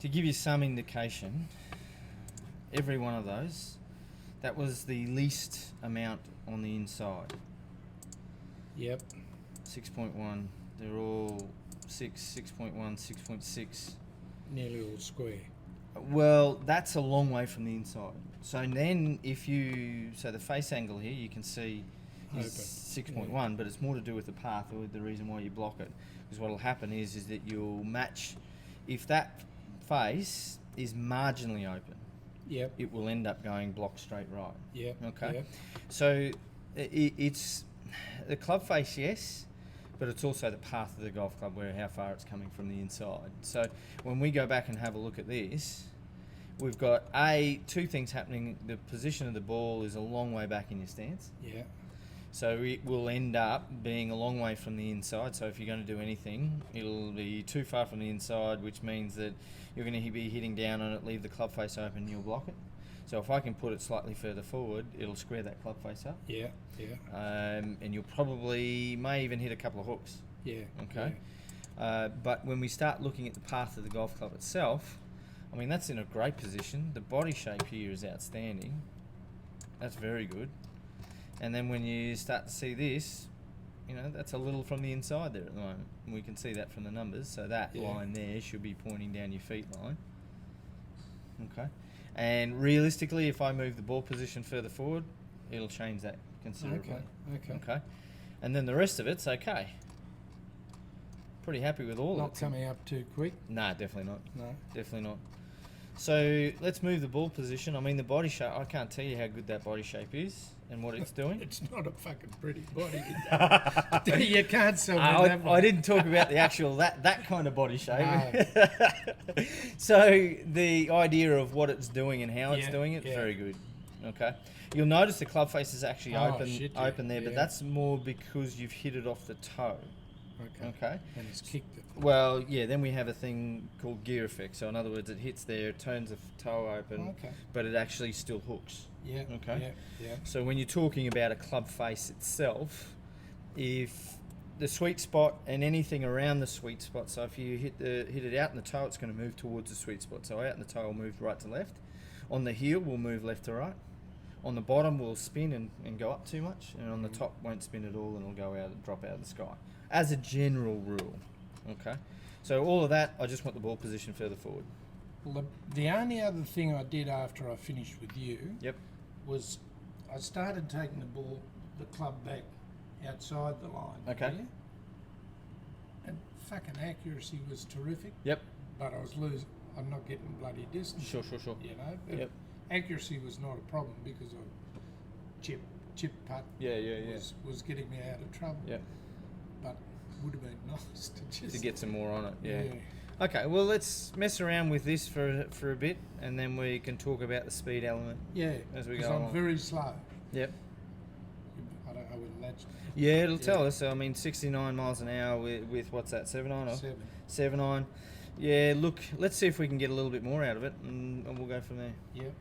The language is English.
to give you some indication, every one of those, that was the least amount on the inside. Yep. 6.1. They're all 6, 6.1, 6.6. Nearly all square. Well, that's a long way from the inside. So then so the face angle here, you can see is 6.1, but it's more to do with the path or the reason why you block it. Because what will happen is that you'll match, if that face is marginally open, Yep. it will end up going block straight right. Yep. Okay. Yep. So it's the club face, yes, but it's also the path of the golf club, where how far it's coming from the inside. So when we go back and have a look at this, we've got two things happening. The position of the ball is a long way back in your stance. Yeah. So it will end up being a long way from the inside. So if you're going to do anything, it'll be too far from the inside, which means that you're going to be hitting down on it, leave the club face open, and you'll block it. So if I can put it slightly further forward, it'll square that club face up. Yeah. Yeah. And you'll may even hit a couple of hooks. Yeah. Okay. Yeah. But when we start looking at the path of the golf club itself, I mean, that's in a great position. The body shape here is outstanding. That's very good. And then when you start to see this, that's a little from the inside there at the moment. And we can see that from the numbers. So that line there should be pointing down your feet line. Okay. And realistically, if I move the ball position further forward, it'll change that considerably. Okay. And then the rest of it's okay. Pretty happy with all of it. Not coming up too quick. Nah, definitely not. No. Definitely not. So let's move the ball position. I mean, the body shape, I can't tell you how good that body shape is and what it's doing. It's not a fucking pretty body. You can't sell me that one. I didn't talk about the actual, that kind of body shape. No. So the idea of what it's doing and how it's doing it, very good. Okay. You'll notice the club face is actually open there, but that's more because you've hit it off the toe. Okay. And it's kicked it. Well, yeah, then we have a thing called gear effect. So in other words, it hits there, it turns the toe open, but it actually still hooks. Yeah. Okay. Yeah. So when you're talking about a club face itself, if the sweet spot and anything around the sweet spot, so if you hit it out in the toe, it's going to move towards the sweet spot. So out in the toe will move right to left. On the heel, we'll move left to right. On the bottom, we'll spin and go up too much. And on the top, won't spin at all and it'll go out and drop out of the sky. As a general rule. Okay. So all of that, I just want the ball position further forward. Well, the only other thing I did after I finished with you was I started taking the club back outside the line. Okay. Yeah? And fucking accuracy was terrific. Yep. But I was losing. I'm not getting bloody distance. Sure. But accuracy was not a problem because of chip putt. Was getting me out of trouble. Yeah. But it would have been nice to get some more on it. Yeah. Okay, well, let's mess around with this for a bit, and then we can talk about the speed element. Yeah, as we go I'm along. very slow. Yep. I would imagine. Yeah, it'll tell us. I mean, 69 miles an hour with what's that, 7.9 or 7.9. Yeah, look, let's see if we can get a little bit more out of it, and we'll go from there. Yep.